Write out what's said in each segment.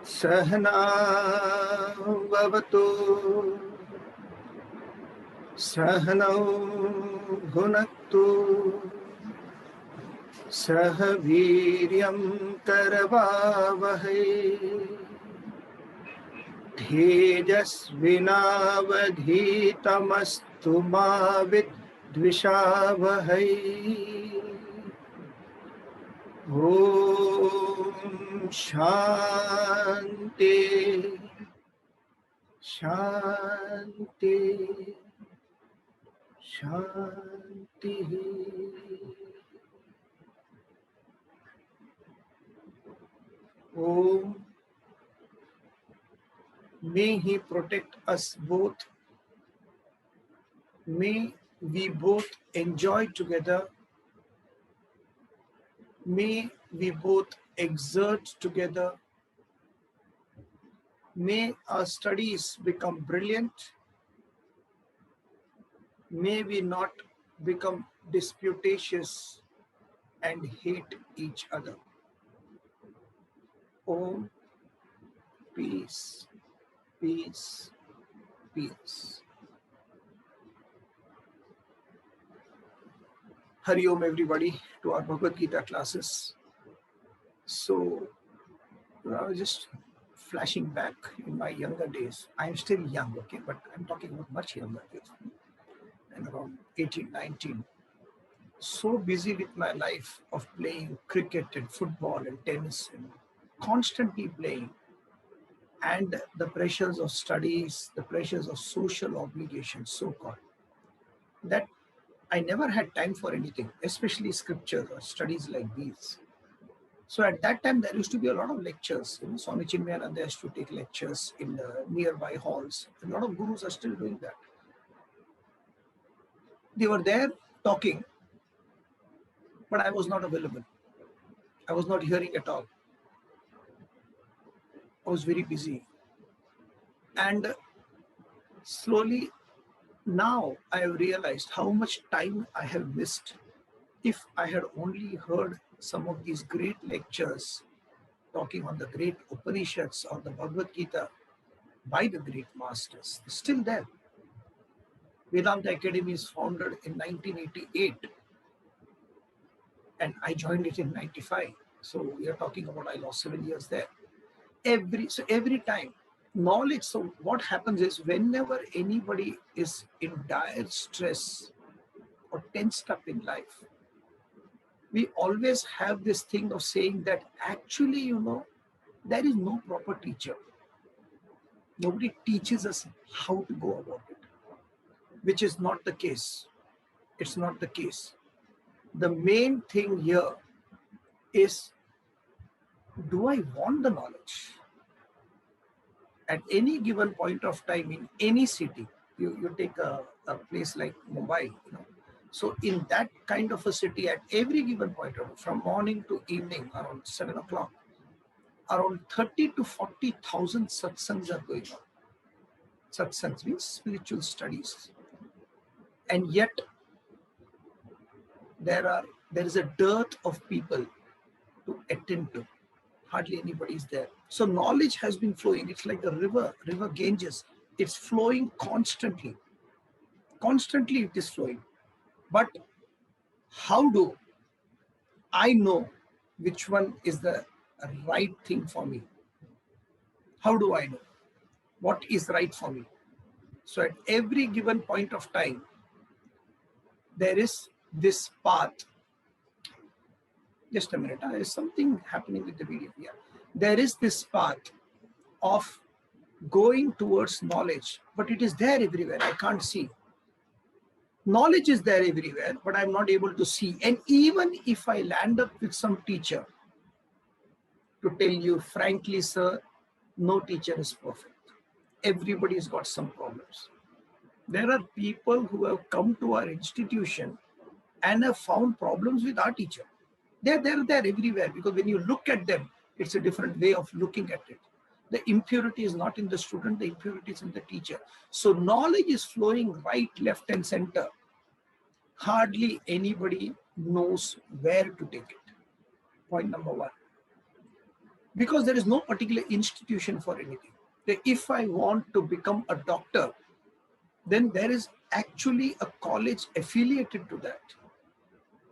सहना भवतु सहनौ भुनक्तु सह वीर्यं करवावहै तेजस्विनावधीतमस्तु मा विद्विषावहै। ॐ शान्ति शान्ति शान्तिः। Om, may He protect us both. May we both enjoy together. May we both exert together. May our studies become brilliant. May we not become disputatious and hate each other. Om, peace, peace, peace. Hari Om everybody to our Bhagavad Gita classes. So I was just flashing back in my younger days. I'm still young, okay, but I'm talking about much younger days. And around 18, 19. So busy with my life of playing cricket and football and tennis and constantly playing. And the pressures of studies, the pressures of social obligations, so-called, that I never had time for anything, especially scripture or studies like these. So at that time, there used to be a lot of lectures. Swami Chinmayananda used to take lectures in nearby halls. A lot of gurus are still doing that. They were there talking, but I was not available. I was not hearing at all. I was very busy. And slowly, now I have realized how much time I have missed. If I had only heard some of these great lectures talking on the great Upanishads or the Bhagavad Gita by the great masters, still there. Vedanta Academy is founded in 1988 and I joined it in 95. So we are talking about I lost 7 years there. Every time knowledge. So what happens is whenever anybody is in dire stress or tensed up in life, we always have this thing of saying that actually, there is no proper teacher. Nobody teaches us how to go about it, which is not the case. It's not the case. The main thing here is, do I want the knowledge? At any given point of time in any city, you take a place like Mumbai, so in that kind of a city, at every given point of from morning to evening, around 7 o'clock, around 30 to 40,000 satsangs are going on. Satsangs means spiritual studies. And yet, there is a dearth of people to attend to. Hardly anybody is there. So knowledge has been flowing. It's like the river Ganges. It's flowing constantly. Constantly it is flowing. But how do I know which one is the right thing for me? How do I know what is right for me? So at every given point of time, there is this path. Just a minute, there is something happening with the video here. There is this path of going towards knowledge, but it is there everywhere. I can't see. Knowledge is there everywhere, but I'm not able to see. And even if I land up with some teacher, to tell you frankly, sir, no teacher is perfect. Everybody's got some problems. There are people who have come to our institution and have found problems with our teacher. They're there everywhere, because when you look at them, it's a different way of looking at it. The impurity is not in the student, the impurity is in the teacher. So knowledge is flowing right, left, and center. Hardly anybody knows where to take it. Point number one. because there is no particular institution for anything. If I want to become a doctor, then there is actually a college affiliated to that.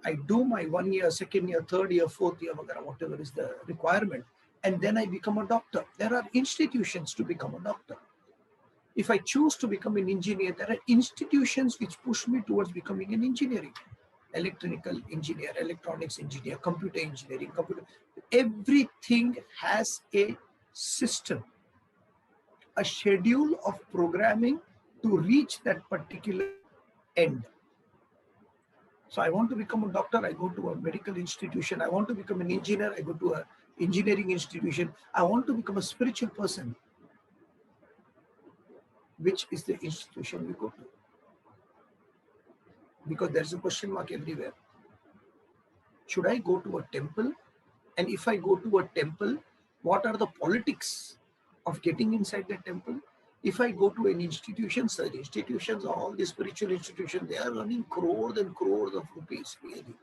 I do my 1 year, 2nd year, 3rd year, 4th year, whatever is the requirement, and then I become a doctor. There are institutions to become a doctor. If I choose to become an engineer, there are institutions which push me towards becoming an engineering, electrical engineer, electronics engineer, computer engineering, everything has a system, a schedule of programming to reach that particular end. So I want to become a doctor, I go to a medical institution. I want to become an engineer, I go to an engineering institution. I want to become a spiritual person. Which is the institution we go to? Because there's a question mark everywhere. Should I go to a temple? And if I go to a temple, what are the politics of getting inside the temple? If I go to an institution, such institutions, all the spiritual institutions, they are earning crores and crores of rupees, really.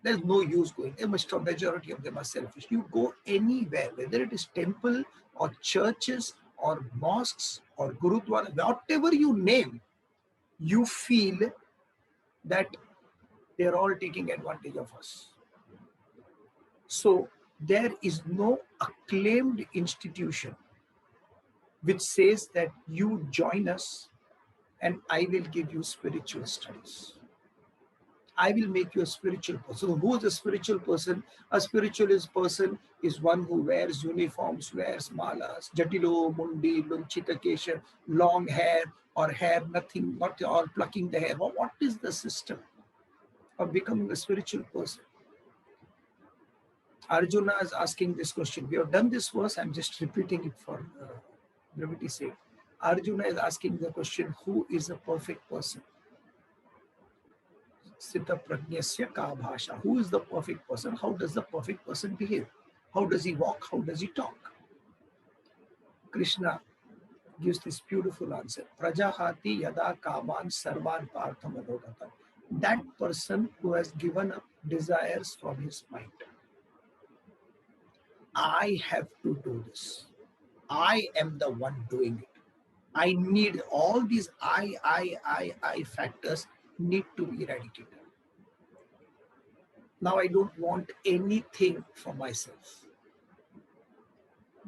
There's no use going. A majority of them are selfish. You go anywhere, whether it is temple or churches or mosques or gurudwara, whatever you name, you feel that they're all taking advantage of us. So there is no acclaimed institution which says that you join us and I will give you spiritual studies. I will make you a spiritual person. So who is a spiritual person? A spiritual person is one who wears uniforms, wears malas, jatilo, mundi, lunchita kesha, long hair or hair, nothing, not all plucking the hair. What is the system of becoming a spiritual person? Arjuna is asking this question. We have done this verse. I'm just repeating it for brevity's sake. Arjuna is asking the question, who is a perfect person? Sita prajnasya ka bhasha. Who is the perfect person? How does the perfect person behave? How does he walk? How does he talk? Krishna gives this beautiful answer. Prajahati yada kaman sarvan partham adodata. That person who has given up desires from his mind. I have to do this. I am the one doing it. I need all these I factors need to be eradicated. Now I don't want anything for myself.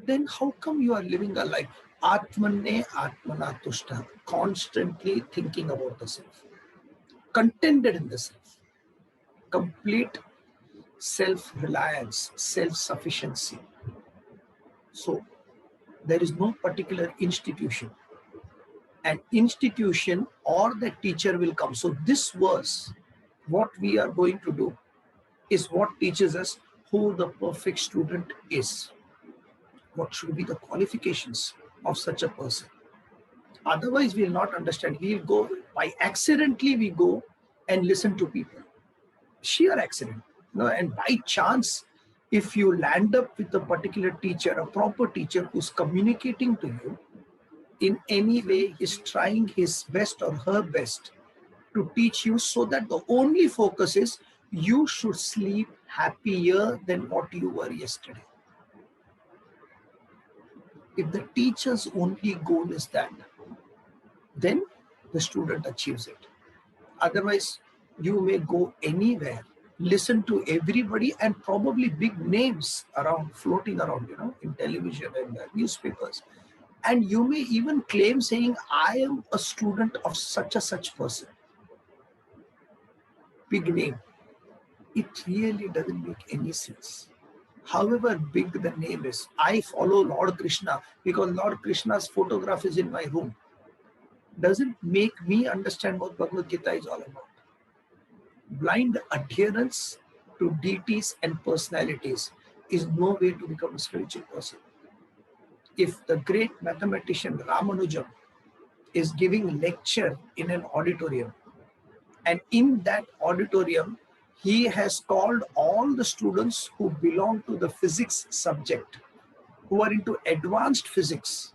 Then how come you are living a life? Atmanne atmana tushta, constantly thinking about the self, contented in the self, complete self-reliance, self-sufficiency. So there is no particular institution. An institution or the teacher will come. So this verse, what we are going to do, is what teaches us who the perfect student is. What should be the qualifications of such a person? Otherwise, we will not understand. We will go, by accidentally we go and listen to people. Sheer accident. And by chance, if you land up with a particular teacher, a proper teacher who's communicating to you, in any way is trying his best or her best to teach you, so that the only focus is you should sleep happier than what you were yesterday. If the teacher's only goal is that, then the student achieves it. Otherwise, you may go anywhere, listen to everybody, and probably big names around, floating around, in television and newspapers. And you may even claim saying, I am a student of such a such person. Big name. It really doesn't make any sense. However big the name is, I follow Lord Krishna because Lord Krishna's photograph is in my room, doesn't make me understand what Bhagavad Gita is all about. Blind adherence to deities and personalities is no way to become a spiritual person. If the great mathematician Ramanujam is giving lecture in an auditorium, and in that auditorium, he has called all the students who belong to the physics subject, who are into advanced physics,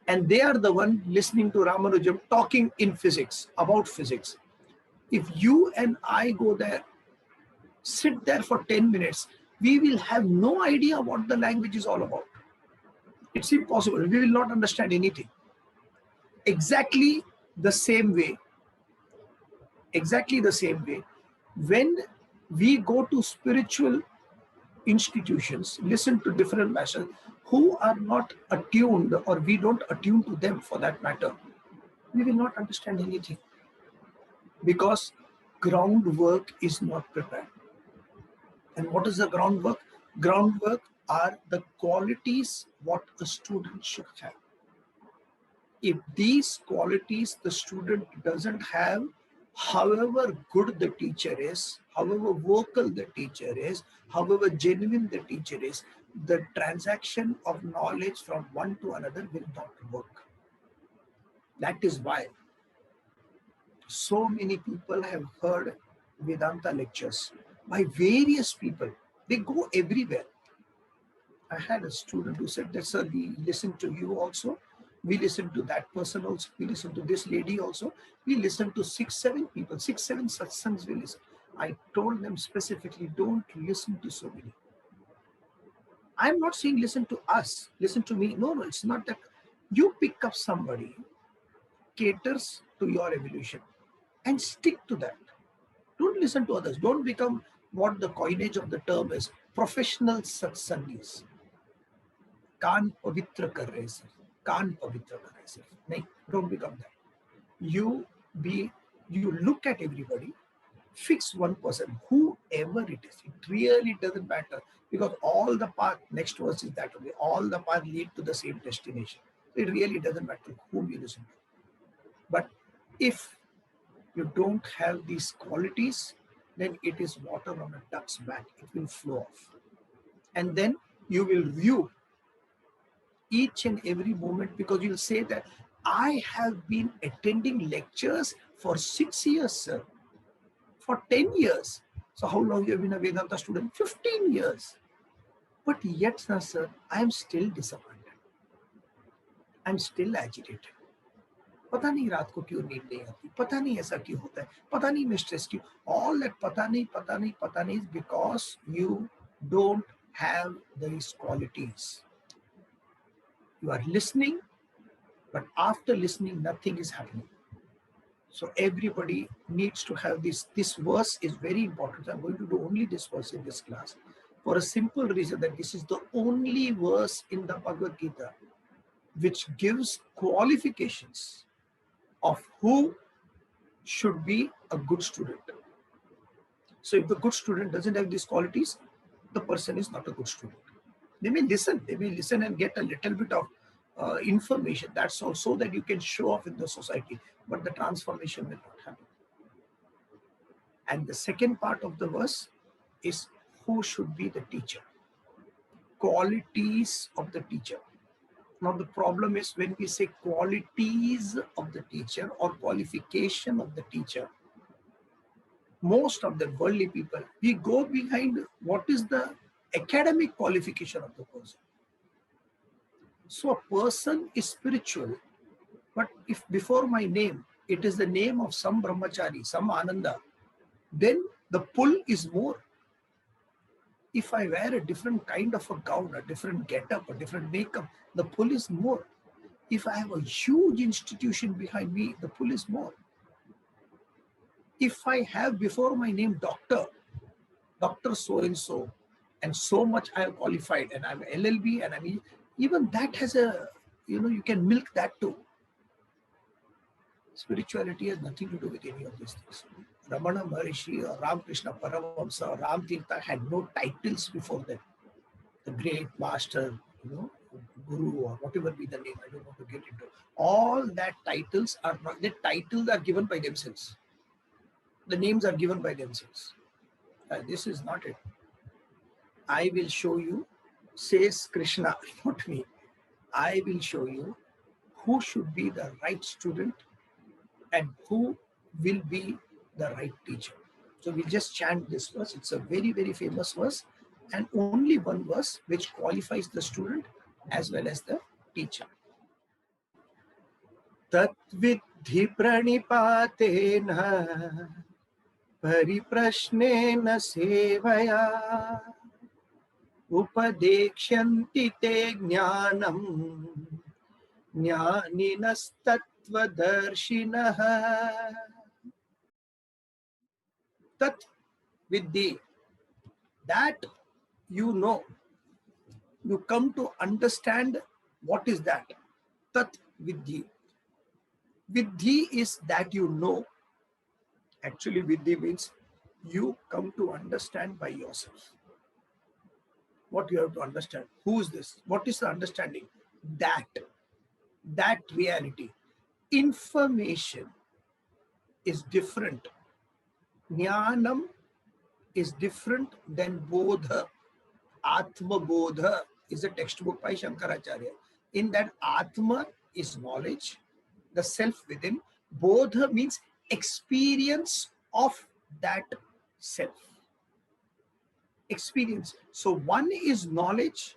and they are the one listening to Ramanujam talking in physics, about physics. If you and I go there, sit there for 10 minutes, we will have no idea what the language is all about. It's impossible. We will not understand anything. Exactly the same way, when we go to spiritual institutions, listen to different masters who are not attuned, or we don't attune to them for that matter, we will not understand anything, because groundwork is not prepared. And what is the groundwork? Groundwork are the qualities what a student should have. If these qualities the student doesn't have, however good the teacher is, however vocal the teacher is, however genuine the teacher is, the transaction of knowledge from one to another will not work. That is why so many people have heard Vedanta lectures by various people. They go everywhere. I had a student who said that, sir, we listen to you also. We listen to that person also. We listen to this lady also. We listen to 6-7 people, 6-7 satsangs we listen. I told them specifically, don't listen to so many. I'm not saying listen to us, listen to me. No, it's not that. You pick up somebody, caters to your evolution, and stick to that. Don't listen to others. Don't become what the coinage of the term is, professional satsangis. कान पवित्र कर रहे सिर्फ, कान पवित्र कर रहे सिर्फ, नहीं, don't become that. You look at everybody, fix one person, whoever it is. It really doesn't matter, because all the path, next verse is that way, all the path lead to the same destination. It really doesn't matter whom you listen to. But if you don't have these qualities, then it is water on a duck's back. It will flow off. And then you will view each and every moment, because you'll say that I have been attending lectures for 6 years, sir, for 10 years. So how long you have been a Vedanta student? 15 years. But yet, sir, I am still disappointed. I'm still agitated. पता नहीं रात को क्यों नींद नहीं आती, पता नहीं ऐसा क्यों होता है, पता नहीं मैं स्ट्रेस क्यों. All that पता नहीं is because you don't have these qualities. You are listening, but after listening, nothing is happening. So everybody needs to have this. This verse is very important. I'm going to do only this verse in this class for a simple reason, that this is the only verse in the Bhagavad Gita which gives qualifications of who should be a good student. So if the good student doesn't have these qualities, the person is not a good student. They may listen and get a little bit of information. That's also that you can show off in the society, but the transformation will not happen. And the second part of the verse is who should be the teacher. Qualities of the teacher. Now the problem is when we say qualities of the teacher or qualification of the teacher, most of the worldly people, we go behind what is the academic qualification of the person. So a person is spiritual, but if before my name, it is the name of some brahmachari, some Ananda, then the pull is more. If I wear a different kind of a gown, a different getup, a different makeup, the pull is more. If I have a huge institution behind me, the pull is more. If I have before my name Dr. So-and-so, and so much I have qualified, and I'm LLB, and I'm even that has a, you can milk that too. Spirituality has nothing to do with any of these things. Ramana Maharishi or Ramakrishna Paramahamsa or Ram Tirtha had no titles before them. The great master, guru, or whatever be the name, I don't want to get into. All that titles are not, the titles are given by themselves. The names are given by themselves. This is not it. I will show you, says Krishna, not me. I will show you who should be the right student and who will be the right teacher. So we just chant this verse. It's a very, very famous verse, and only one verse which qualifies the student as well as the teacher. Tat vidhi pranipatena pariprashnena sevaya उपदेक्ष्यन्ति ते ज्ञानम् ज्ञानिनस्तत्त्वदर्शिनः tat viddhi, that you know, you come to understand what is that. Tat viddhi. Viddhi is that you know. Actually, viddhi means you come to understand by yourself. What you have to understand. Who is this? What is the understanding? That reality. Information is different. Jnanam is different than bodha. Atma Bodha is a textbook by Shankaracharya. In that, Atma is knowledge, the self within. Bodha means experience of that self. Experience. So one is knowledge.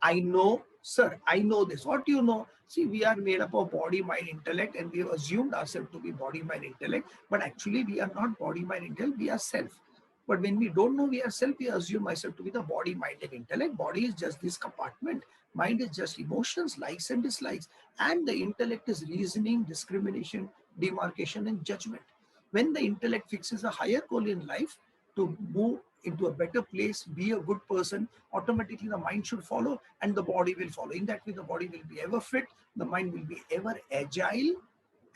I know, sir, I know this. What do you know? See, we are made up of body, mind, intellect, and we have assumed ourselves to be body, mind, intellect. But actually, we are not body, mind, intellect. We are self. But when we don't know we are self, we assume myself to be the body, mind, and intellect. Body is just this compartment. Mind is just emotions, likes and dislikes. And the intellect is reasoning, discrimination, demarcation, and judgment. When the intellect fixes a higher goal in life to move into a better place, be a good person, automatically the mind should follow and the body will follow. In that way, the body will be ever fit, the mind will be ever agile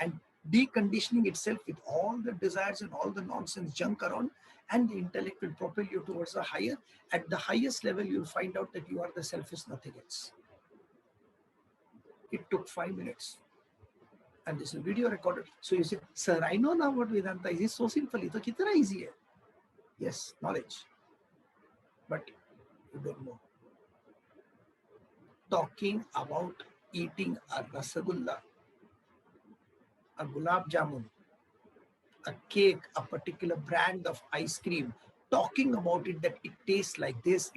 and deconditioning itself with all the desires and all the nonsense junk around, and the intellect will propel you towards the higher. At the highest level, you'll find out that you are the self is nothing else. It took 5 minutes. And this is video recorded. So you say, sir, I know now what Vedanta is. It's so simple. It's kitna easy hai. Yes, knowledge. But you don't know. Talking about eating a rasagulla, a gulab jamun, a cake, a particular brand of ice cream, talking about it, that it tastes like this,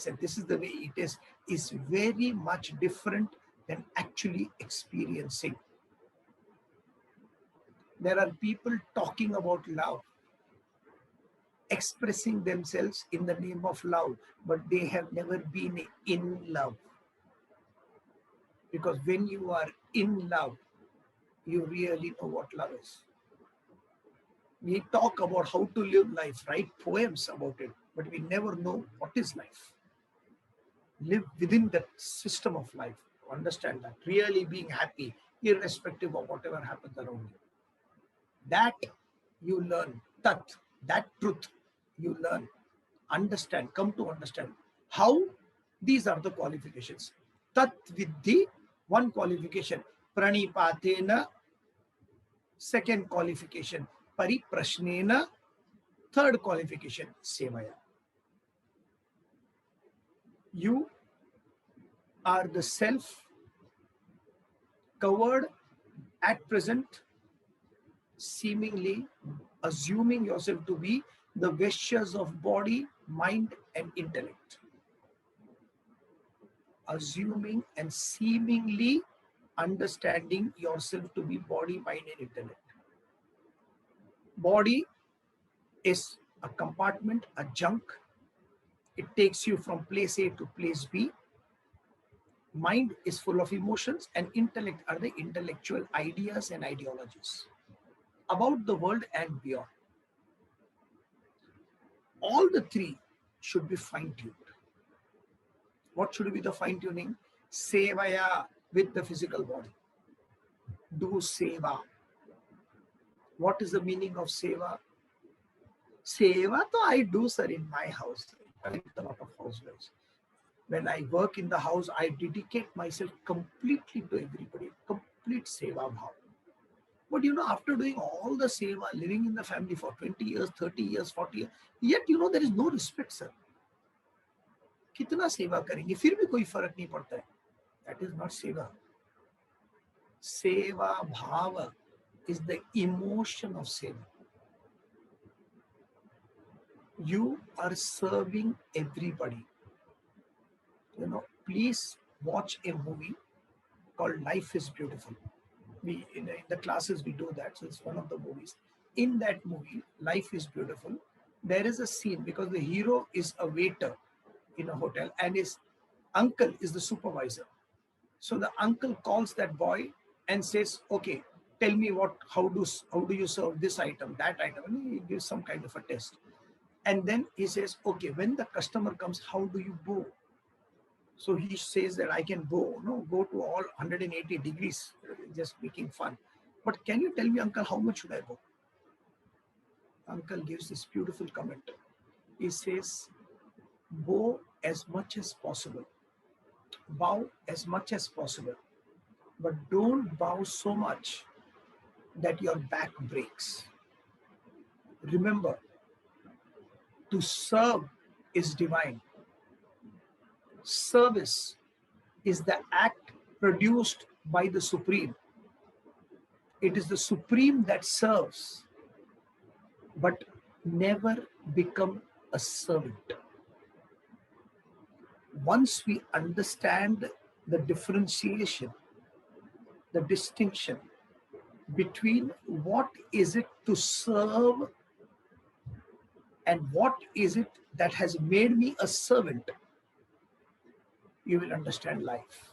and this is the way it is very much different than actually experiencing. There are people talking about love, expressing themselves in the name of love, but they have never been in love. Because when you are in love, you really know what love is. We talk about how to live life, write poems about it, but we never know what is life. Live within that system of life, understand that, really being happy, irrespective of whatever happens around you. That you learn, that truth you learn, understand, come to understand. How? These are the qualifications. Tat viddhi, one qualification. Pranipatena, second qualification. Pariprashnena, third qualification. Sevaya. You are the self covered at present, seemingly assuming yourself to be the vestures of body, mind, and intellect. Assuming and seemingly understanding yourself to be body, mind, and intellect. Body is a compartment, a junk. It takes you from place A to place B. Mind is full of emotions, and intellect are the intellectual ideas and ideologies about the world and beyond. All the three should be fine-tuned. What should be the fine-tuning? Sevaya, with the physical body. Do seva. What is the meaning of seva? Seva, so I do, sir, in my house. I with a lot of housewives. When I work in the house, I dedicate myself completely to everybody. Complete seva bhav. But after doing all the seva, living in the family for 20 years, 30 years, 40 years, yet there is no respect, sir. कितना सेवा करेंगे फिर भी कोई फर्क नहीं पड़ता है. That is not seva. Seva bhava is the emotion of seva. You are serving everybody. Please watch a movie called Life is Beautiful. We in the classes we do that, so it's one of the movies. In that movie, Life is Beautiful, there is a scene because the hero is a waiter in a hotel, and his uncle is the supervisor. So the uncle calls that boy and says, "Okay, tell me how do you serve this item, that item?" And he gives some kind of a test. And then he says, "Okay, when the customer comes, how do you bow?" So he says that I can bow, no, go to all 180 degrees, just making fun. But can you tell me, uncle, how much should I bow? Uncle gives this beautiful comment. He says, bow as much as possible, bow as much as possible, but don't bow so much that your back breaks. Remember, to serve is divine. Service is the act produced by the Supreme. It is the Supreme that serves, but never become a servant. Once we understand the differentiation, the distinction between what is it to serve and what is it that has made me a servant, you will understand life.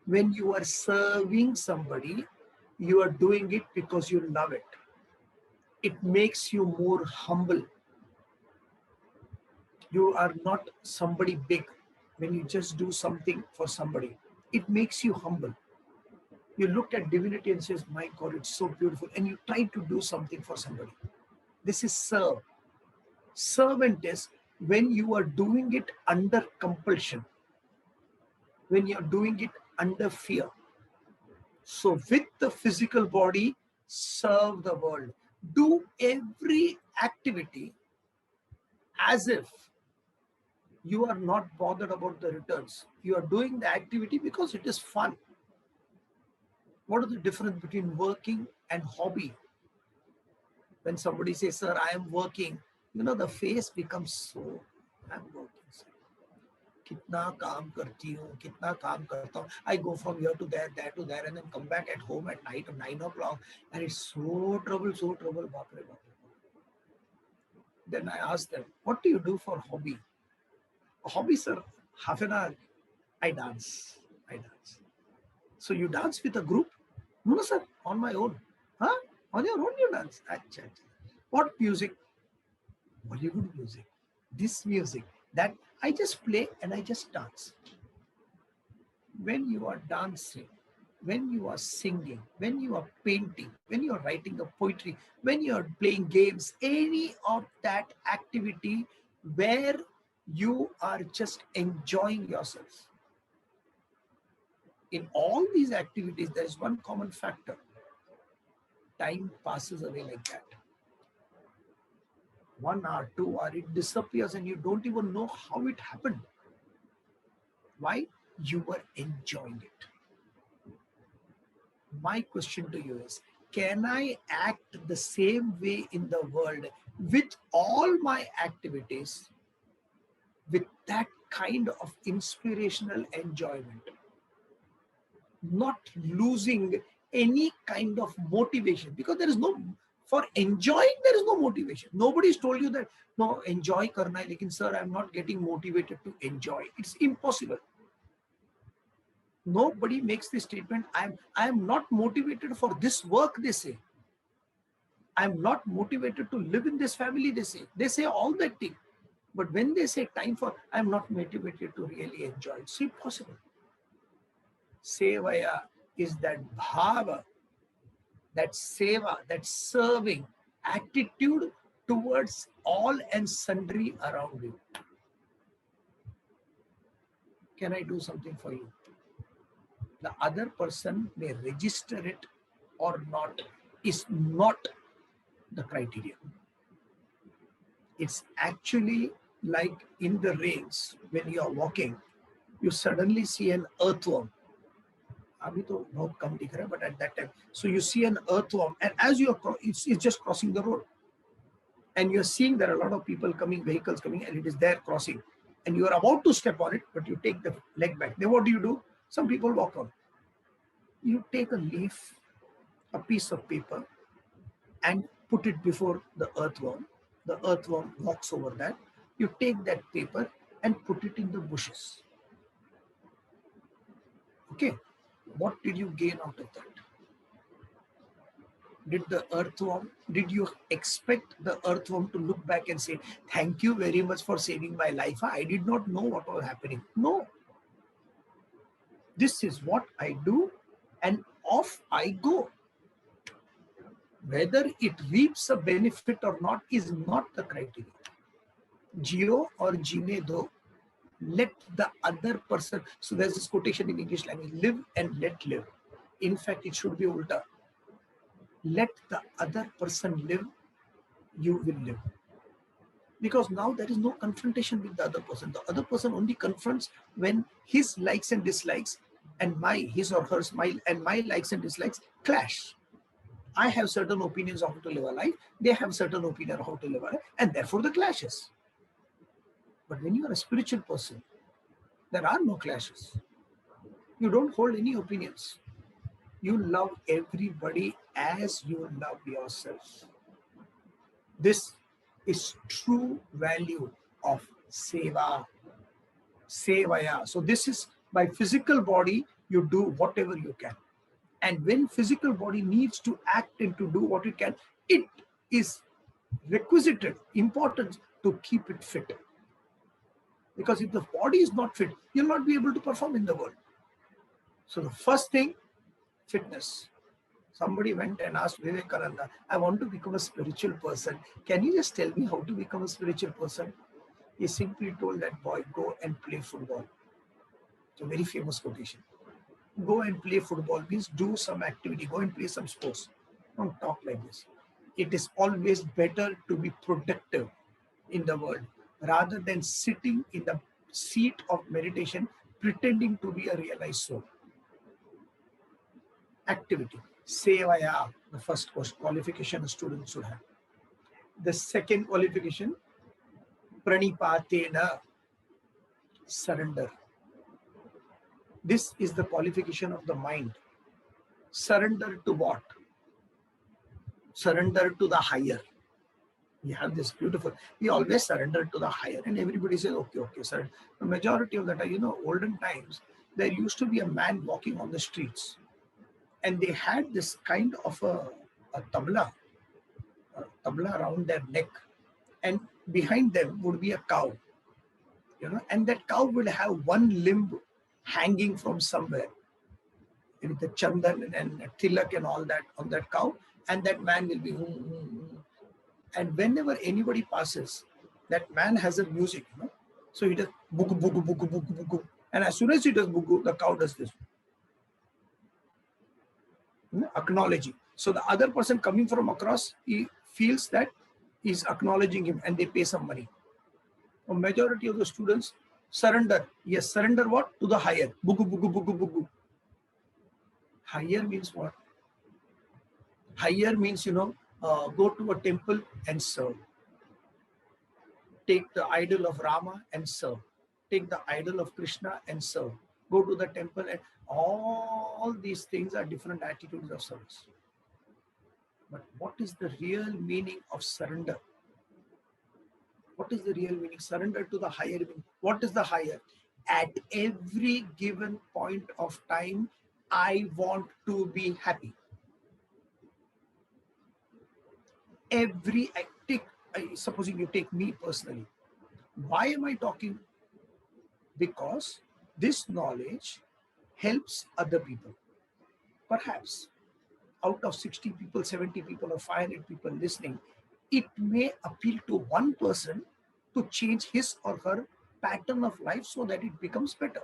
When you are serving somebody, you are doing it because you love it. It makes you more humble. You are not somebody big when you just do something for somebody. It makes you humble. You look at divinity and says, "My God, it's so beautiful," and you try to do something for somebody. This is serve. Servant is when you are doing it under compulsion, when you are doing it under fear. So with the physical body, serve the world. Do every activity as if you are not bothered about the returns. You are doing the activity because it is fun. What is the difference between working and hobby? When somebody says, "Sir, I am working," the face becomes so, "I'm working, sir. कितना काम करती हूँ, कितना काम करता हूँ. I go from here to there, there to there, and then come back at home at night at 9 o'clock, and it's so trouble, baap re baap." Then I ask them, "What do you do for hobby?" "Hobby, sir, half an hour, I dance. I dance." "So you dance with a group?" "No, no, sir, on my own." "Huh? On your own you dance?" Achha, achha. "What music?" "Bollywood music. This music, that." "I just play and I just dance." When you are dancing, when you are singing, when you are painting, when you are writing a poetry, when you are playing games, any of that activity where you are just enjoying yourself. In all these activities, there is one common factor. Time passes away like that. 1 hour, 2 hour, it disappears and you don't even know how it happened. Why? You were enjoying it. My question to you is, can I act the same way in the world with all my activities, with that kind of inspirational enjoyment, not losing any kind of motivation? Because there is no, for enjoying, there is no motivation. Nobody's told you that, "No, enjoy karna hai, lekin sir, I'm not getting motivated to enjoy." It's impossible. Nobody makes this statement, I am not motivated for this work," they say. "I'm not motivated to live in this family," they say. They say all that thing. But when they say time for, "I'm not motivated to really enjoy," it's impossible. Sevaya is that bhava, that seva, that serving attitude towards all and sundry around you. Can I do something for you? The other person may register it or not is not the criteria. It's actually like in the rains, when you are walking, you suddenly see an earthworm. Abhi to bahut kam dikh raha hai, but at that time, so you see an earthworm, and as you are, it's just crossing the road, and you are seeing there are a lot of people coming, vehicles coming, and it is there crossing, and you are about to step on it, but you take the leg back. Then what do? Some people walk on. You take a leaf, a piece of paper, and put it before the earthworm. The earthworm walks over that. You take that paper and put it in the bushes. Okay, what did you gain out of that? Did you expect the earthworm to look back and say, thank you very much for saving my life? I did not know what was happening. No, this is what I do, and off I go. Whether it reaps a benefit or not is not the criteria. Geo or Jine do, let the other person. So there's this quotation in English language: live and let live. In fact, it should be ulta. Let the other person live, you will live. Because now there is no confrontation with the other person. The other person only confronts when his likes and dislikes and his or hers, my likes and dislikes clash. I have certain opinions of how to live a life. They have certain opinion of how to live a life, and therefore the clashes. But when you are a spiritual person, there are no clashes. You don't hold any opinions. You love everybody as you love yourself. This is true value of seva. Sevaya. So this is by physical body, you do whatever you can. And when physical body needs to act and to do what it can, it is requisited, important to keep it fit. Because if the body is not fit, you'll not be able to perform in the world. So the first thing, fitness. Somebody went and asked Vivekananda, I want to become a spiritual person. Can you just tell me how to become a spiritual person? He simply told that boy, go and play football. It's a very famous quotation. Go and play football means do some activity, go and play some sports. Don't talk like this. It is always better to be productive in the world rather than sitting in the seat of meditation pretending to be a realized soul. Activity. Sevaya, the first qualification a student should have. The second qualification, pranipatena, surrender. This is the qualification of the mind. Surrender to what? Surrender to the higher. We have this beautiful, we always surrender to the higher, and everybody says, okay, surrender. The majority of the time, olden times, there used to be a man walking on the streets, and they had this kind of a tabla around their neck, and behind them would be a cow, and that cow would have one limb hanging from somewhere with the chandan and tilak and all that on that cow, and that man will be and whenever anybody passes, that man has a music, so he does bugu bugu bugu bugu bugu, and as soon as he does bugu, the cow does this, acknowledging. So the other person coming from across, he feels that he's acknowledging him, and they pay some money. A majority of the students surrender. Yes, surrender what? To the higher. Bugu bugu bugu bugu. Higher means what? Higher means, go to a temple and serve. Take the idol of Rama and serve. Take the idol of Krishna and serve. Go to the temple, and all these things are different attitudes of service. But what is the real meaning of surrender? What is the real meaning? Surrender to the higher meaning. What is the higher? At every given point of time, I want to be happy. Supposing you take me personally. Why am I talking? Because this knowledge helps other people. Perhaps out of 60 people, 70 people, or 500 people listening, it may appeal to one person to change his or her pattern of life so that it becomes better.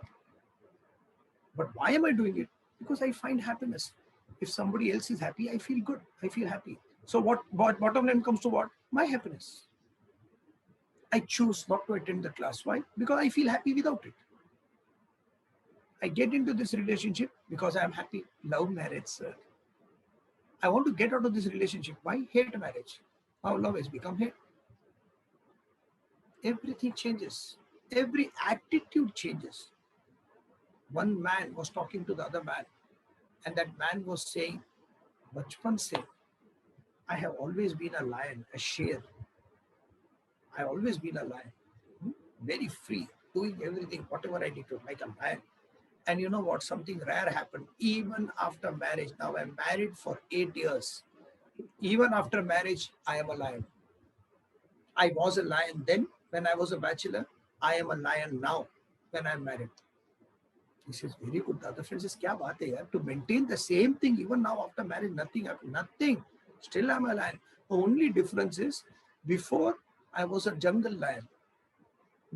But why am I doing it? Because I find happiness. If somebody else is happy, I feel good. I feel happy. So what bottom line comes to what? My happiness. I choose not to attend the class. Why? Because I feel happy without it. I get into this relationship because I am happy. Love marriage, sir. I want to get out of this relationship. Why? Hate marriage. Now love has become hate. Everything changes. Every attitude changes. One man was talking to the other man, and that man was saying, Bachpan se, I have always been a lion, a sher. I have always been a lion. Very free. doing everything, whatever I need to, like a man. And you know what? Something rare happened. Even after marriage, now I'm married for 8 years. Even after marriage, I am a lion. I was a lion then when I was a bachelor. I am a lion now when I'm married. This is very good. The other friend says, "Kya baat hai yaar? To maintain the same thing even now after marriage, nothing happened. Nothing. Still I'm a lion. The only difference is before I was a jungle lion.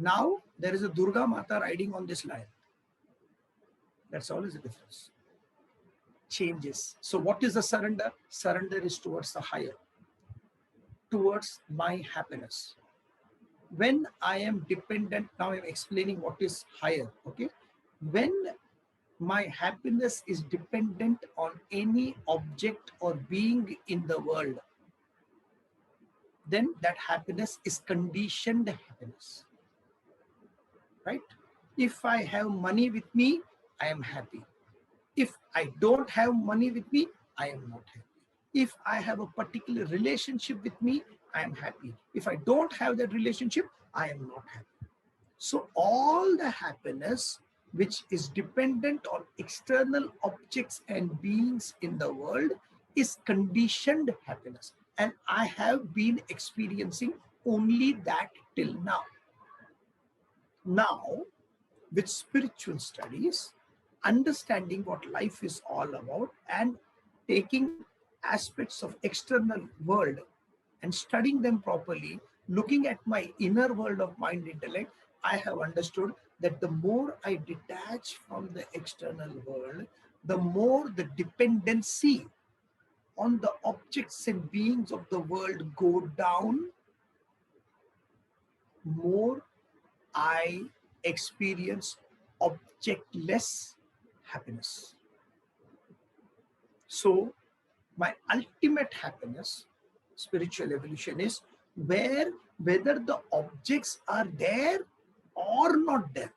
Now there is a Durga Mata riding on this lion. That's all is the difference. Changes. So what is the surrender? Surrender is towards the higher, towards my happiness. When I am dependent, now I'm explaining what is higher. Okay. When my happiness is dependent on any object or being in the world, then that happiness is conditioned happiness, right? If I have money with me, I am happy. If I don't have money with me, I am not happy. If I have a particular relationship with me, I am happy. If I don't have that relationship, I am not happy. So all the happiness which is dependent on external objects and beings in the world is conditioned happiness. And I have been experiencing only that till now. Now, with spiritual studies, understanding what life is all about and taking aspects of external world and studying them properly, looking at my inner world of mind intellect, I have understood that the more I detach from the external world, the more the dependency on the objects and beings of the world go down, more I experience objectless happiness. So, my ultimate happiness, spiritual evolution, is where whether the objects are there or not there,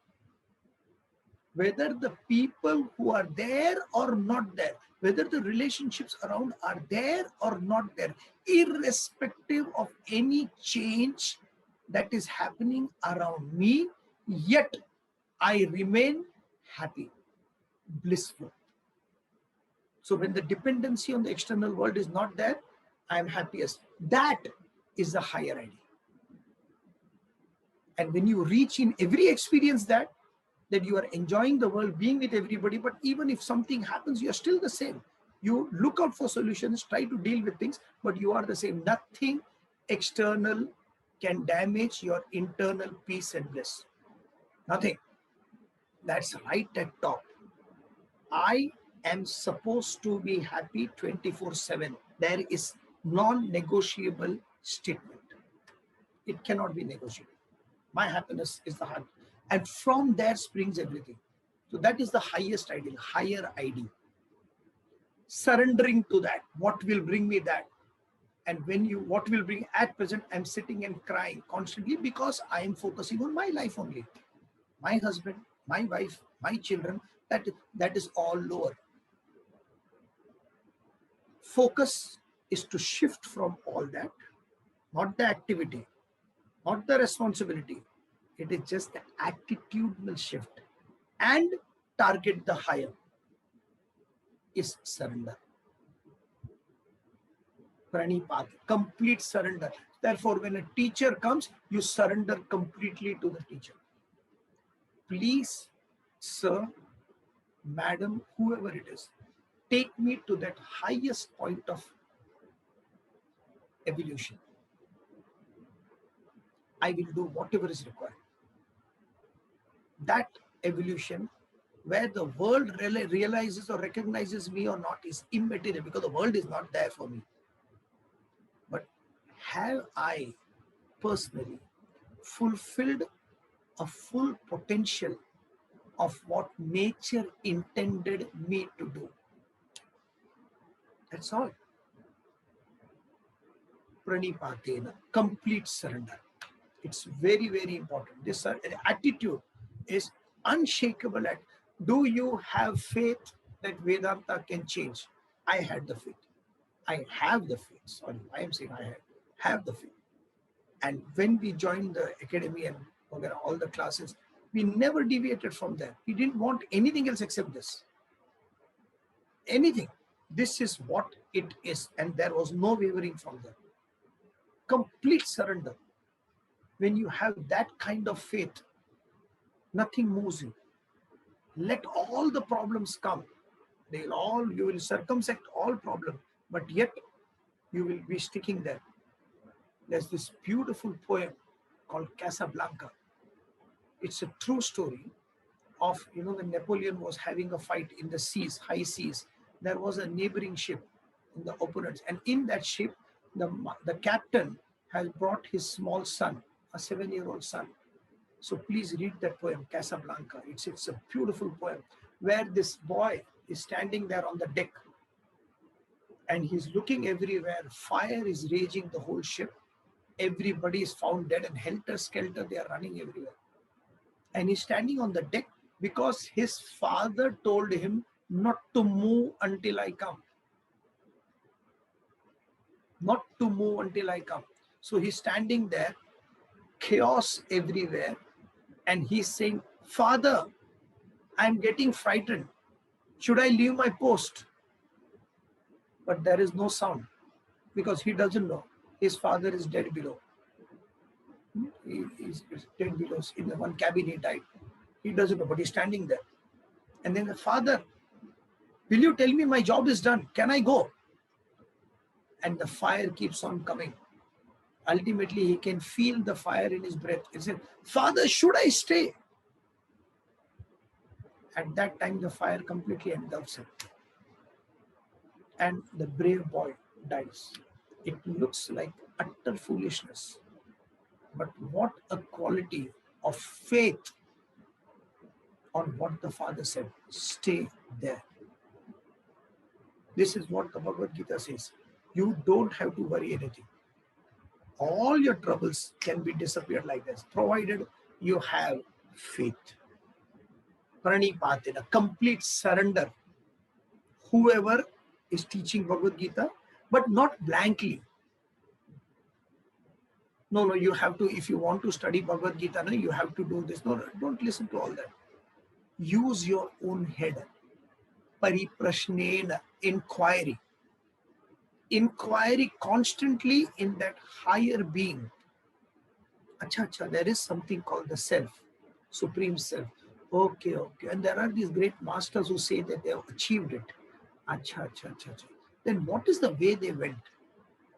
whether the people who are there or not there, whether the relationships around are there or not there, irrespective of any change that is happening around me, yet I remain happy, blissful. So when the dependency on the external world is not there, I am happiest. That is the higher idea. And when you reach in every experience that you are enjoying the world, being with everybody, but even if something happens, you are still the same. You look out for solutions, try to deal with things, but you are the same. Nothing external can damage your internal peace and bliss. Nothing. That's right at top. I am supposed to be happy 24/7. There is non-negotiable statement. It cannot be negotiable. My happiness is the heart. And from there springs everything. So that is the highest ideal, higher ideal. Surrendering to that, what will bring me that? And when you, what will bring at present, I'm sitting and crying constantly because I am focusing on my life only. My husband, my wife, my children, that is all lower. Focus is to shift from all that, not the activity, not the responsibility. It is just the attitudinal shift and target the higher is surrender. Pranipati, complete surrender. Therefore, when a teacher comes, you surrender completely to the teacher. Please, sir, madam, whoever it is, take me to that highest point of evolution. I will do whatever is required. That evolution, where the world realizes or recognizes me or not, is immaterial because the world is not there for me. But have I personally fulfilled a full potential of what nature intended me to do? That's all. Pranipatena, complete surrender. It's very, very important. This attitude is unshakable. Do you have faith that Vedanta can change? I had the faith. I have the faith. Sorry, I am saying I have the faith. And when we joined the academy and all the classes, We never deviated from that. We didn't want anything else except this. Anything. This is what it is. And there was no wavering from that. Complete surrender. When you have that kind of faith, nothing moves you. Let all the problems come. You will circumvent all problems, but yet you will be sticking there. There's this beautiful poem called Casablanca. It's a true story of, when Napoleon was having a fight in the seas, high seas. There was a neighboring ship in the opponents, and in that ship, the captain has brought his small son, a 7-year-old son. So please read that poem, Casablanca. It's a beautiful poem where this boy is standing there on the deck and he's looking everywhere. Fire is raging the whole ship. Everybody is found dead and helter-skelter, they are running everywhere. And he's standing on the deck because his father told him not to move until I come. Not to move until I come. So he's standing there, chaos everywhere, and he's saying, Father, I'm getting frightened. Should I leave my post? But there is no sound because he doesn't know. His father is dead below. He is dead below. In the one cabin he died. He doesn't know, but he's standing there. And then the father, will you tell me my job is done? Can I go? And the fire keeps on coming. Ultimately, he can feel the fire in his breath. He said, Father, should I stay? At that time, the fire completely engulfs him. And the brave boy dies. It looks like utter foolishness. But what a quality of faith on what the father said. Stay there. This is what the Bhagavad Gita says. You don't have to worry anything. All your troubles can be disappeared like this, provided you have faith. Pranipatina, complete surrender. Whoever is teaching Bhagavad Gita, but not blankly. No, you have to, if you want to study Bhagavad Gita, no, you have to do this. No, don't listen to all that. Use your own head. Pariprashnena, inquiry. Inquiry constantly in that higher being. Acha, there is something called the self, supreme self. Okay. And there are these great masters who say that they have achieved it. Acha. Then what is the way they went?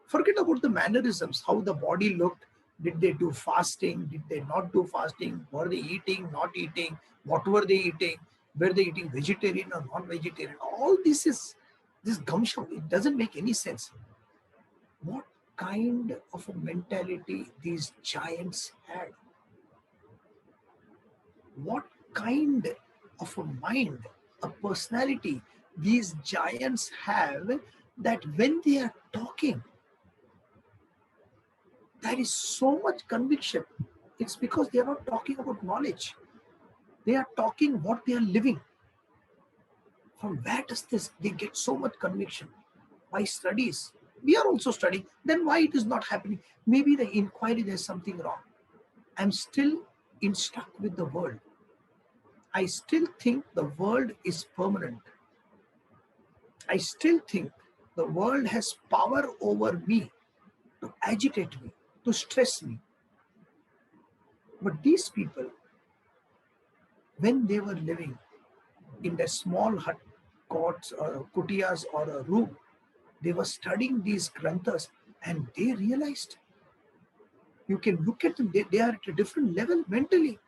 Forget about the mannerisms, how the body looked. Did they do fasting? Did they not do fasting? Were they eating, not eating? What were they eating? Were they eating vegetarian or non-vegetarian? All this is this gumshoe. It doesn't make any sense. What kind of a mentality these giants had? What kind of a mind, a personality these giants have, that when they are talking, there is so much conviction. It's because they are not talking about knowledge. They are talking what they are living. From where does they get so much conviction? By studies. We are also studying. Then why it is not happening? Maybe the inquiry, there's something wrong. I'm still stuck with the world. I still think the world is permanent. I still think the world has power over me, to agitate me, to stress me. But these people, when they were living in their small hut, courts or kutiyas or a room, they were studying these granthas and they realized, you can look at them, they are at a different level mentally,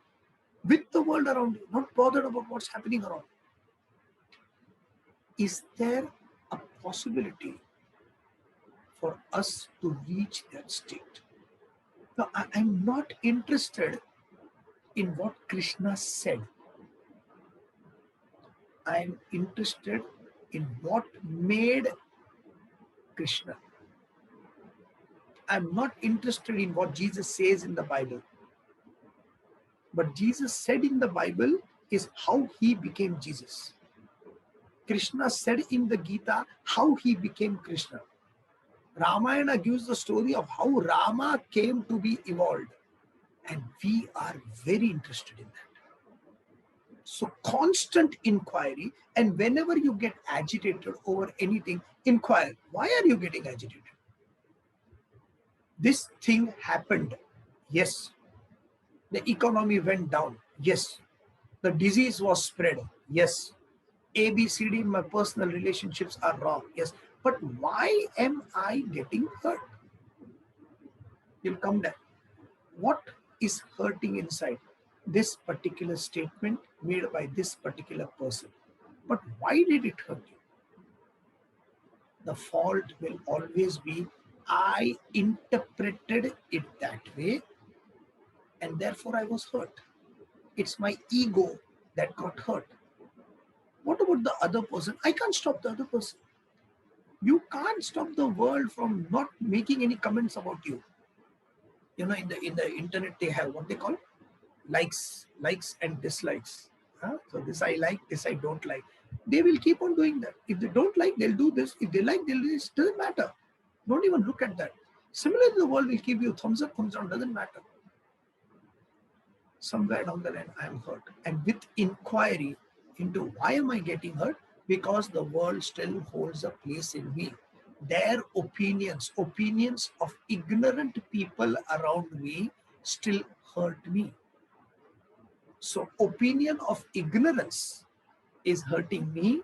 with the world around you, not bothered about what's happening around. Is there a possibility for us to reach that state? Now, I'm not interested in what Krishna said. I'm interested in what made Krishna. I'm not interested in what Jesus says in the Bible. But Jesus said in the Bible is how he became Jesus. Krishna said in the Gita how he became Krishna. Ramayana gives the story of how Rama came to be evolved. And we are very interested in that. So constant inquiry, and whenever you get agitated over anything, inquire, why are you getting agitated? This thing happened. Yes. The economy went down. Yes. The disease was spread. Yes. A, B, C, D, my personal relationships are wrong. Yes. But why am I getting hurt? You'll come there. What is hurting inside? This particular statement made by this particular person. But why did it hurt you? The fault will always be, I interpreted it that way and therefore I was hurt. It's my ego that got hurt. What about the other person? I can't stop the other person. You can't stop the world from not making any comments about you. You know, in the internet they have what they call likes and dislikes. So this I like, this I don't like. They will keep on doing that. If they don't like, they'll do this. If they like, they'll do this. Doesn't matter. Don't even look at that. Similarly, the world will give you thumbs up, thumbs down. Doesn't matter. Somewhere down the line, I am hurt. And with inquiry into why am I getting hurt? Because the world still holds a place in me. Their opinions of ignorant people around me still hurt me. So opinion of ignorance is hurting me.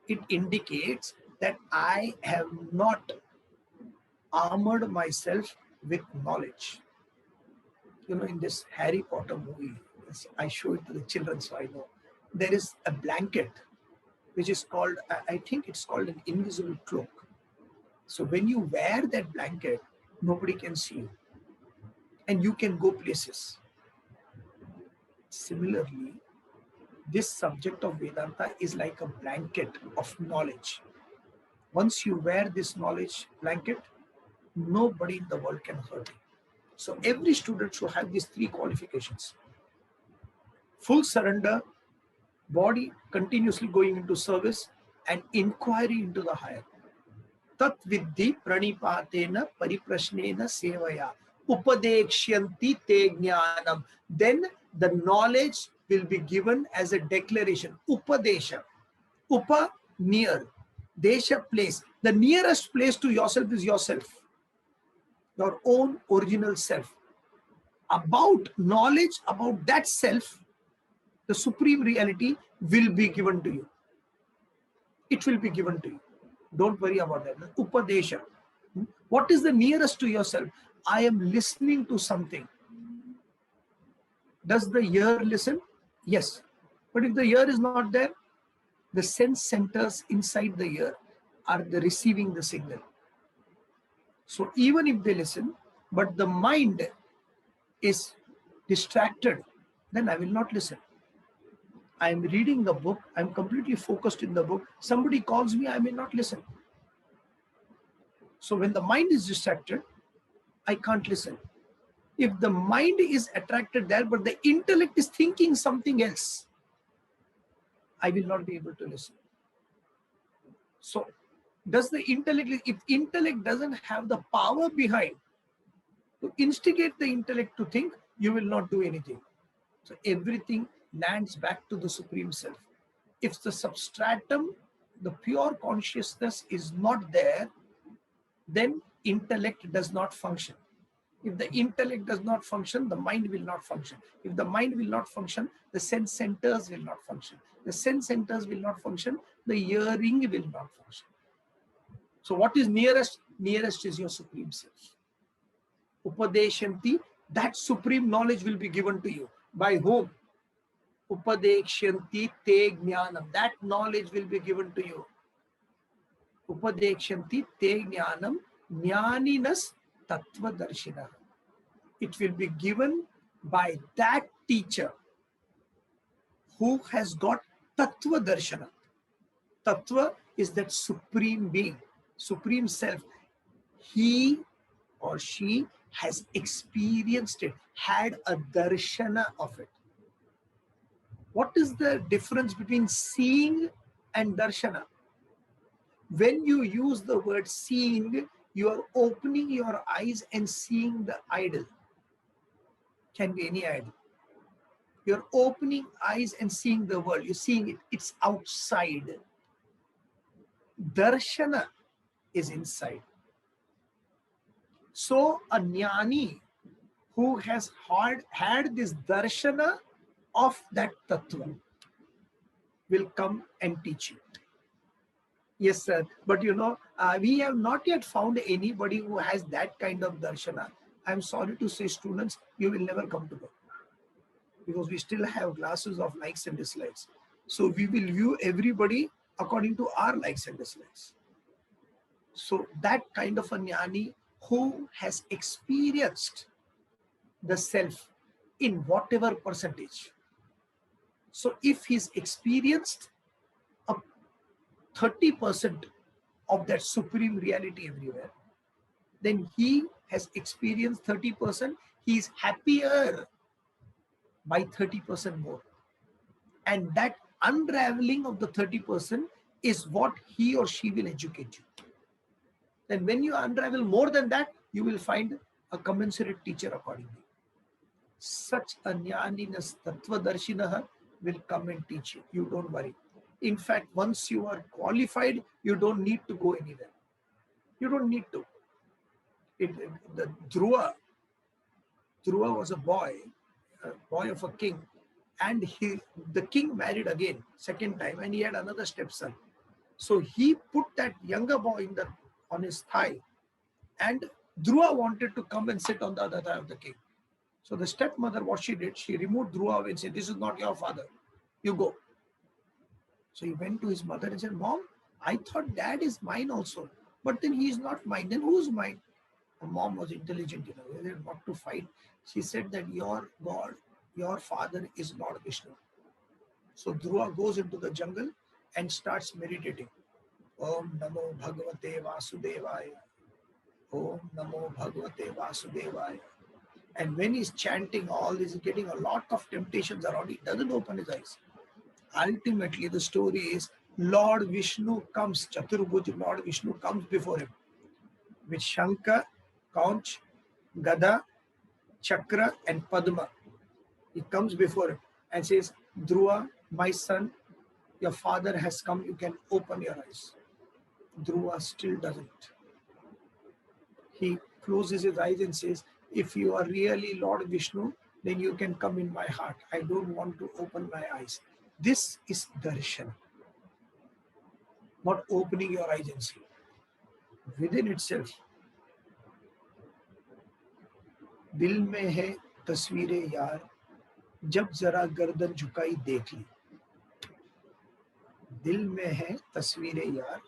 It indicates that I have not armored myself with knowledge. You know, in this Harry Potter movie, I show it to the children so I know, there is a blanket which is called, I think it's called an invisible cloak. So when you wear that blanket, nobody can see you and you can go places. Similarly, this subject of Vedanta is like a blanket of knowledge. Once you wear this knowledge blanket, nobody in the world can hurt you. So every student should have these three qualifications: full surrender, body continuously going into service, and inquiry into the higher. Tat viddhi pranipatena pariprashnena sevaya upadekshyanti te jnanam. Then the knowledge will be given as a declaration. Upadesha. Upa, near. Desha, place. The nearest place to yourself is yourself, your own original self. About knowledge about that self, the supreme reality will be given to you. It will be given to you. Don't worry about that. Upadesha. What is the nearest to yourself? I am listening to something. Does the ear listen? Yes. But if the ear is not there, the sense centers inside the ear are the receiving the signal. So even if they listen, but the mind is distracted, then I will not listen. I am reading the book, I am completely focused in the book. Somebody calls me, I may not listen. So when the mind is distracted, I can't listen. If the mind is attracted there, but the intellect is thinking something else, I will not be able to listen. So does the intellect, if intellect doesn't have the power behind to instigate the intellect to think, you will not do anything. So everything lands back to the Supreme Self. If the substratum, the pure consciousness is not there, then intellect does not function. If the intellect does not function, the mind will not function. If the mind will not function, the sense centers will not function. The sense centers will not function, the hearing will not function. So what is nearest? Nearest is your Supreme Self. Upadeshanti, that supreme knowledge will be given to you. By whom? Upadekshanti te jnanam. That knowledge will be given to you. Upadekshanti te jnanam jnaninas tattva darshina. It will be given by that teacher who has got tattva darshana. Tattva is that supreme being, supreme self. He or she has experienced it, had a darshana of it. What is the difference between seeing and darshana? When you use the word seeing, you are opening your eyes and seeing the idol. Can be any idol. You're opening eyes and seeing the world. You're seeing it. It's outside. Darshana is inside. So a jnani who has had this darshana of that tattva will come and teach you. Yes, sir. But we have not yet found anybody who has that kind of darshana. I'm sorry to say, students, you will never come to know, because we still have classes of likes and dislikes. So we will view everybody according to our likes and dislikes. So that kind of a jnani who has experienced the self in whatever percentage. So if he's experienced a 30% of that supreme reality everywhere, then he has experienced 30%. He is happier by 30% more. And that unraveling of the 30% is what he or she will educate you. Then when you unravel more than that, you will find a commensurate teacher accordingly. Such a jnaninas tattvadarshinaha will come and teach you. You don't worry. In fact, once you are qualified, you don't need to go anywhere. You don't need to. The Dhruva was a boy of a king, and the king married again, second time, and he had another stepson. So he put that younger boy on his thigh, and Dhruva wanted to come and sit on the other thigh of the king. So the stepmother, what she did, she removed Dhruva away and said, "This is not your father. You go." So he went to his mother and said, "Mom, I thought dad is mine also, but then he is not mine. Then who's mine?" The mom was intelligent enough not to fight. She said that your God, your father is Lord Vishnu. So Dhruva goes into the jungle and starts meditating. Om Namo Bhagavate Vasudevaya. Om Namo Bhagavate Vasudevaya. And when he's chanting all this, he's getting a lot of temptations around. He doesn't open his eyes. Ultimately, the story is Lord Vishnu comes, Chaturbhuj Lord Vishnu comes before him with Shankar, Kaunch, Gada, Chakra, and Padma. He comes before him and says, "Dhruva, my son, your father has come. You can open your eyes." Dhruva still doesn't. He closes his eyes and says, "If you are really Lord Vishnu, then you can come in my heart. I don't want to open my eyes." This is darshan, not opening your eyes and see. Within itself, दिल में है तस्वीरें यार, जब जरा गर्दन झुकाई देख ली. दिल में है तस्वीरें यार,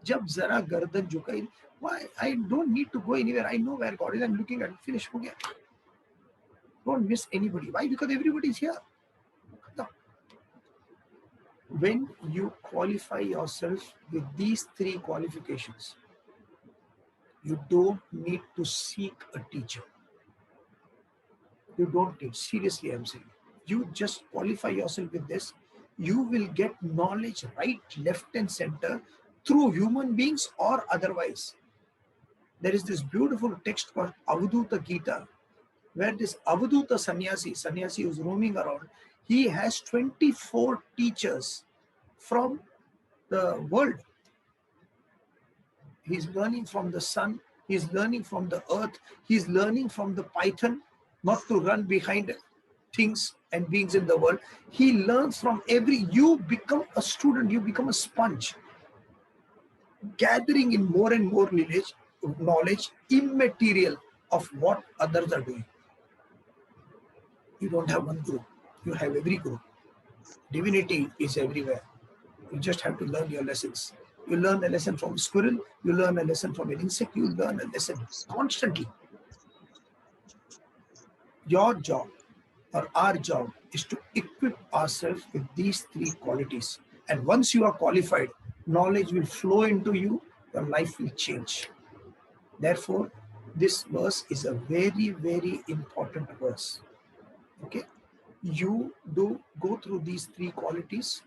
जब जरा गर्दन झुकाई. Why? I don't need to go anywhere. I know where God is. I'm looking at it. Finish. हो गया. Don't miss anybody. Why? Because everybody is here. When you qualify yourself with these three qualifications, you don't need to seek a teacher. You don't need. Seriously, I'm saying. You just qualify yourself with this. You will get knowledge right, left, and center through human beings or otherwise. There is this beautiful text called Avadhuta Gita, where this Avadhuta sannyasi who's roaming around, he has 24 teachers from the world. He's learning from the sun, he's learning from the earth, he's learning from the python, not to run behind things and beings in the world. He learns from you become a student, you become a sponge, gathering in more and more knowledge immaterial of what others are doing. You don't have one group, you have every group. Divinity is everywhere. You just have to learn your lessons. You learn a lesson from a squirrel, you learn a lesson from an insect, you learn a lesson constantly. Your job or our job is to equip ourselves with these three qualities. And once you are qualified, knowledge will flow into you, your life will change. Therefore, this verse is a very, very important verse. Okay? You do go through these three qualities,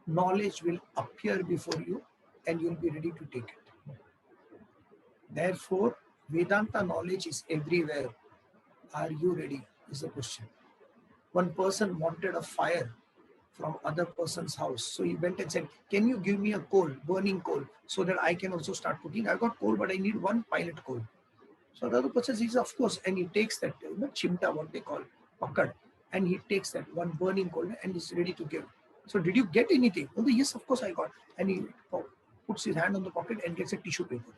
knowledge will appear before you and you'll be ready to take it. Therefore, Vedanta knowledge is everywhere. Are you ready? Is the question. One person wanted a fire from other person's house. So he went and said, can you give me a coal, burning coal, so that I can also start cooking? I got coal, but I need one pilot coal. So the other person says, of course, and he takes that, chimta, what they call, pakad, and he takes that one burning coal and is ready to give. So did you get anything? Oh, yes, of course I got. And he puts his hand on the pocket and gets a tissue paper.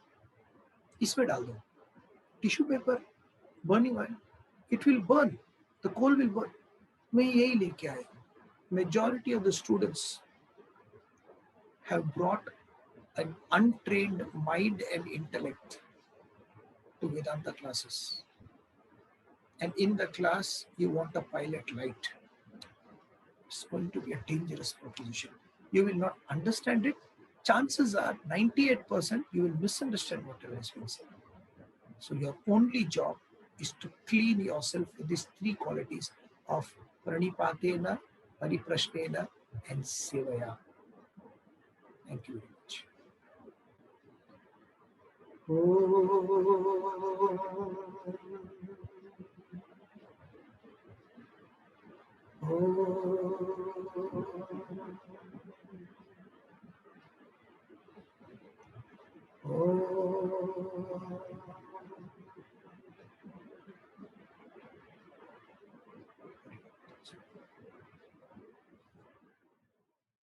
इसमें डाल दो. Tissue paper, burning oil, it will burn. The coal will burn. मैं यही लेके आया. Majority of the students have brought an untrained mind and intellect to Vedanta classes. And in the class, you want a pilot light. It's going to be a dangerous proposition. You will not understand it. Chances are 98% you will misunderstand whatever is being said. So your only job is to clean yourself with these three qualities of pranipatena, pariprashnena, and sevaya. Thank you very much. Oh